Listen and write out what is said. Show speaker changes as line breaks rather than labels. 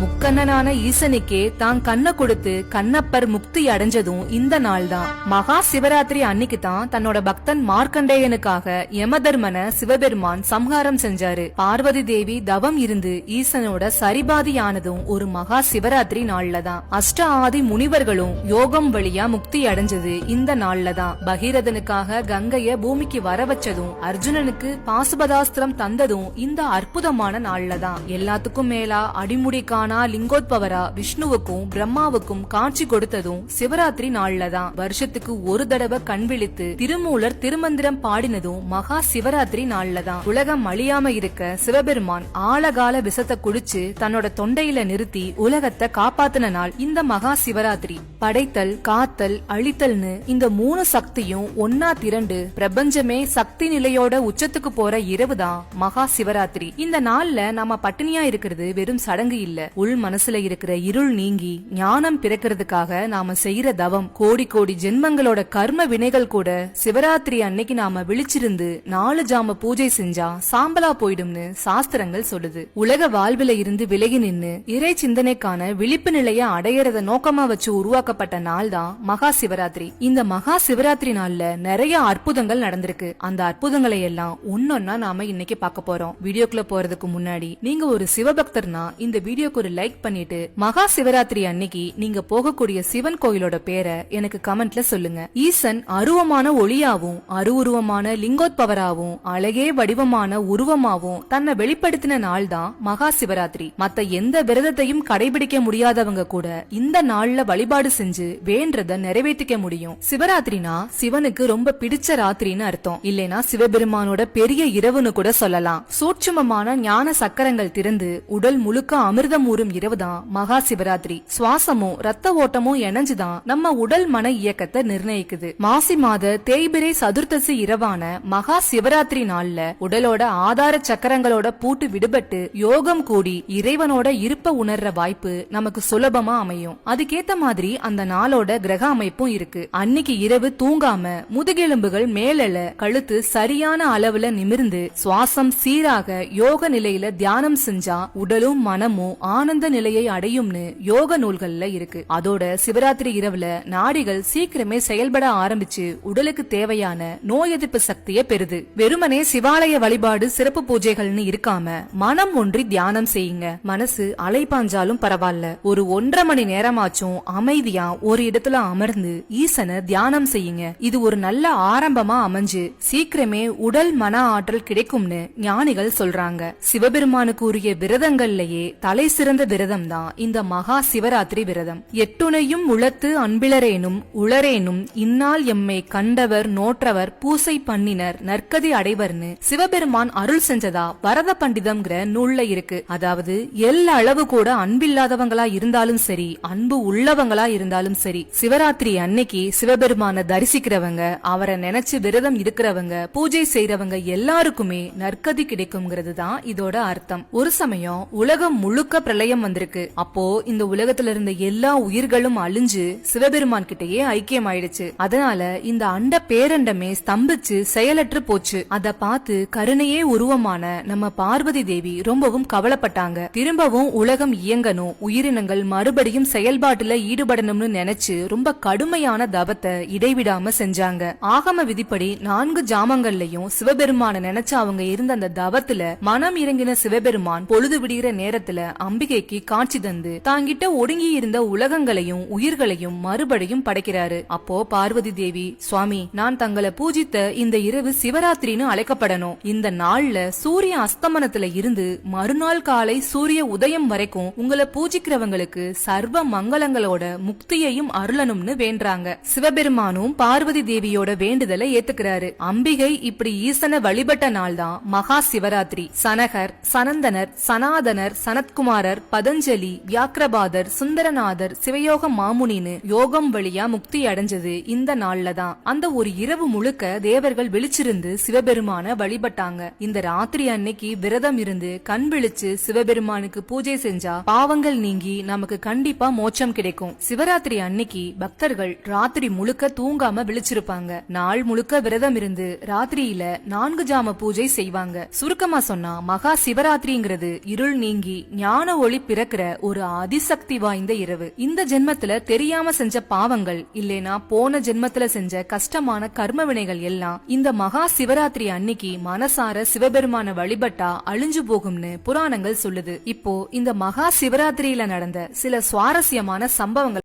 முக்கண்ணனான ஈசனுக்கே தான் கண்ணை கொடுத்து கண்ணப்பர் முக்தி அடைஞ்சதும் இந்த நாள் தான். மகா சிவராத்திரி அன்னைக்கு தான் தன்னோட பக்தன் மார்க்கண்டேயனுக்காக யமதர்மன சிவபெருமான் சம்ஹாரம் செஞ்சாரு. பார்வதி தேவி தவம் இருந்து ஈசனோட சரிபாதியானதும் ஒரு மகா சிவராத்திரி நாள்ல தான். அஷ்ட ஆதி முனிவர்களும் யோகம் வழியா முக்தி அடைஞ்சது இந்த நாள்ல தான். பகீரதனுக்காக கங்கைய பூமிக்கு வர வச்சதும் அர்ஜுனனுக்கு பாசுபதாஸ்திரம் தந்ததும் இந்த அற்புதமான நாள்ல தான். எல்லாத்துக்கும் மேலா அடிமுடி காணா லிங்கோத்பவரா விஷ்ணுவுக்கும் பிரம்மாவுக்கும் காட்சி கொடுத்ததும் சிவராத்திரி நாள்ல தான். வருஷத்துக்கு ஒரு தடவை கண் விழித்து திருமூலர் திருமந்திரம் பாடினதும் மகா சிவராத்திரி நாள்ல தான். உலகம் அழியாம இருக்க சிவபெருமான் ஆழகால விஷத்தை குடிச்சு தன்னோட தொண்டையில நிறுத்தி உலகத்தை காப்பாத்தின நாள் இந்த மகா சிவராத்திரி. படைத்தல் காத்தல் அழித்தல்னு இந்த 3 சக்தியும் ஒன்னா திரண்டு பிரபஞ்சமே சக்தி நிலையோட உச்சத்துக்கு போற இரவுதான் மகா சிவராத்திரி. இந்த நாள்ல நாம பட்டினியா இருக்கிறது வெறும் சடங்கு இல்ல, உள் மனசுல இருக்கிற இருள் நீங்கி ஞானம் பிறக்கிறதுக்காக நாம செய்யற தவம். கோடி கோடி ஜென்மங்களோட கர்ம வினைகள் கூட சிவராத்திரி அன்னைக்கு நாம விழிச்சிருந்து 4 ஜாம பூஜை செஞ்சா சாம்பலா போயிடும்னு சாஸ்திரங்கள் சொல்லுது. உலக வாழ்வில இருந்து விலகி நின்னு இறை சிந்தனைக்கான விழிப்பு நிலைய அடையறத நோக்கமா வச்சு உருவாக்கப்பட்ட நாள் தான் மகா சிவராத்திரி. இந்த மகா சிவராத்திரி நாள்ல நிறைய அற்புதங்கள் நடந்திருக்கு. அந்த அற்புதங்களை எல்லாம் ஒன்னொன்னா நாம இன்னைக்கு பார்க்க போறோம். வீடியோக்குள்ள போறதுக்கு முன்னாடி நீங்க ஒரு சிவபக்தர்னா இந்த வீடியோக்கு ஒரு லைக் பண்ணிட்டு மகா சிவராத்திரி அன்னைக்கு நீங்க போகக்கூடிய சிவன் கோயிலோட பேரை எனக்கு கமெண்ட்ல சொல்லுங்க. ஈசன் அருவமான ஒளியாவும் அருவுருவமான லிங்கோத்பவராவும் அழகே வடிவமான உருவமாவும் தன்னை வெளிப்படுத்தின நாள் தான் மகா சிவராத்திரி. மத்த எந்த விரதத்தையும் கடைபிடிக்க முடியாதவங்க கூட இந்த நாள்ல வழிபாடு செஞ்சு வேண்டத நிறைவேற்றிக்க முடியும். சிவராத்திரினா சிவனுக்கு ரொம்ப பிடிச்ச ராத்திரின்னு அர்த்தம். இல்லைனா சிவபெருமானோட பெரிய இரவுன்னு கூட சொல்லலாம். சூட்சுமமான ஞான சக்கரங்கள் திறந்து உடல் முழுக்க அமிர்தம் ஊறும் இரவுதான் மகா சிவராத்திரி. சுவாசமும் ரத்த ஓட்டமும் இணைஞ்சுதான் நம்ம உடல் மன இயக்கத்தை நிர்ணயிக்குது. மாசி மாத தேய்பிரை சதுர்த்தசி இரவான மகா சிவராத்திரி நாள்ல உடலோட ஆதார சக்கரங்களோட பூட்டு விடுபட்டு யோகம் கூடி இறைவனோட இருப்ப உணர்ற வாய்ப்பு நமக்கு சுலபமா அமையும். அதுக்கேத்த மாதிரி அந்த நாளோட கிரக அமைப்பும் இருக்கு. அன்னைக்கு இரவு தூங்காம முதுகெலும்புகள் மேலெழ கழுத்து சரியான அளவுல நிமிர்ந்து சுவாசம் சீராக யோக நிலையில தியானம் செஞ்சா உடலும் மனமும் ஆனந்த நிலையை அடையும்னு யோக நூல்கள்ல இருக்கு. அதோட சிவராத்திரி இரவுல நாடிகள் சீக்கிரமே செயல்பட ஆரம்பிச்சு உடலுக்கு தேவையான நோய் எதிர்ப்பு சக்தியை பெறுது. வெறுமனே சிவாலய வழிபாடு சிறப்பு பூஜைகள்னு இருக்காம மனம் ஒன்றி தியானம் செய்யுங்க. மனசு அலைபாஞ்சாலும் பரவாயில்ல, ஒரு 1.5 மணி நேரமாச்சும் அமைதியா ஒரு இடத்துல அமர்ந்து ஈசனை தியானம் செய்யுங்க. இது ஒரு நல்ல ஆரம்பமா அமைஞ்சு சீக்கிரமே உடல் மன ஆற்றல் கிடைக்கும்னு ஞானிகள் சொல்றாங்க. சிவபெருமானுக்கு உரிய விரதங்கள்லயே தலை சிறந்த விரதம் தான் இந்த மகா சிவராத்திரி விரதம். எட்டுணையும் உளத்து அன்பிலரேனும் உளரேனும் இந்நாள் எம்மை கண்டவர் நோற்றவர் பூசை பண்ணினர் நற்கதி அடைவர்னு சிவபெருமான் அருள் செஞ்சதா வரத பண்டிதம்ங்கிற நூல்ல இருக்கு. அதாவது எல்லா அளவு கூட அன்பில்லாதவங்களா இருந்தாலும் சரி, அன்பு உள்ளவங்களா இருந்தாலும் சரி, சிவராத்திரி அன்னைக்கு சிவபெருமான தரிசிக்கிறவங்க, அவரை நினைச்சு விரதம் இருக்கிறவங்க, பூஜை செய்யறவங்க எல்லாருக்குமே நற்கதி கிடைக்கும்ங்கிறது தான் இதோட அர்த்தம். ஒரு சமயம் உலகம் முழுக்க பிரளயம் வந்திருக்கு. அப்போ இந்த உலகத்துல இருந்த எல்லா உயிர்களும் அழிஞ்சு சிவபெருமான் கிட்டயே ஐக்கியம் ஆயிடுச்சு. அதனால இந்த அண்ட பேரண்டமே ஸ்தம்பிச்சு செயலற்று போச்சு. அத பார்த்து கருணையே உருவமான நம்ம பார்வதி தேவி ரொம்பவும் கவலைப்பட்டாங்க. திரும்பவும் உலகம் இயங்கணும், உயிரினங்கள் மறுபடியும் செயல்பாட்டுல ஈடுபடணும்னு நினைச்சு ரொம்ப கடுமையான தவத்தை இடைவிடாம செஞ்சாங்க. ஆகம விதிப்படி 4 ஜாமங்கள்லயும் சிவபெருமான நினைச்சு அவங்க இருந்த அந்த தவத்துல மனம் இறங்கின சிவபெருமான் பொழுது விடுகிற நேரத்துல அம்பிகைக்கு காட்சி தந்து தாங்கிட்ட ஒடுங்கி இருந்த உலகங்களையும் உயிர்களையும் மறுபடியும் படைக்கிறாரு. அப்போ பார்வதி தேவி, சுவாமி, நான் தங்களை பூஜித்த இந்த இரவு சிவராத்திரின்னு அழைக்கப்படணும். இந்த நாள்ல சூரிய அஸ்தமனத்துல இருந்து மறுநாள் காலை சூரிய உதயம் வரைக்கும் உங்களை பூஜிக்கிறவங்களுக்கு சர்வ மங்களங்களோட முக்தியையும் அருளணும்னு வேண்டாங்க. சிவபெருமானும் பார்வதி தேவியோட வேண்டுதலை ஏத்துக்கிறாரு. அம்பிகை இப்படி ஈசனை வழிபட்ட நாள் தான் மகா சிவராத்திரி. சனகர், சனந்தனர், சனாதனர், சனத்குமாரர், பதஞ்சலி, வியாக்கிரபாதர், சுந்தரநாதர், சிவயோக மாமுனின்னு யோகம் வழியா முக்தி அடைஞ்சது இந்த நாள்ல தான். அந்த ஒரு இரவு முழுக்க தேவர்கள் விழிச்சிருந்து சிவபெருமான வழிபட்டாங்க. இந்த ராத்திரி அன்னைக்கு விரதம் இருந்து கண் விழிச்சு சிவபெருமானுக்கு பூஜை செஞ்சா பாவங்கள் நீங்கி நமக்கு கண்டிப்பா மோட்சம் கிடைக்கும். சிவராத்திரி அன்னைக்கு பக்தர்கள் ராத்திரி முழுக்க தூங்காம விழிச்சிருப்பாங்க. நாள் முழுக்க விரதம் இருந்து ராத்திரியில 4 ஜாம பூஜை செய்வாங்க. சுருக்கமா சொன்னா மகா சிவராத்திரிங்கிறது இருள் நீங்கி ஞான ஒளி பிறக்கிற ஒரு அதிசக்தி வாய்ந்த இரவு. இந்த ஜென்மத்துல தெரியாம செஞ்ச பாவங்கள் இல்லைனா போன ஜென்மத்துல செஞ்ச கஷ்டமான கர்ம வினைகள் எல்லாம் இந்த மகா சிவராத்திரி அன்னைக்கு மனசார சிவபெருமான வழிபட்டா அழிஞ்சு போகும்னு புராணங்கள் சொல்லுது. இப்போ இந்த மகா சிவராத்திரியில நடந்த சில சுவாரஸ்யமான சம்பவங்கள்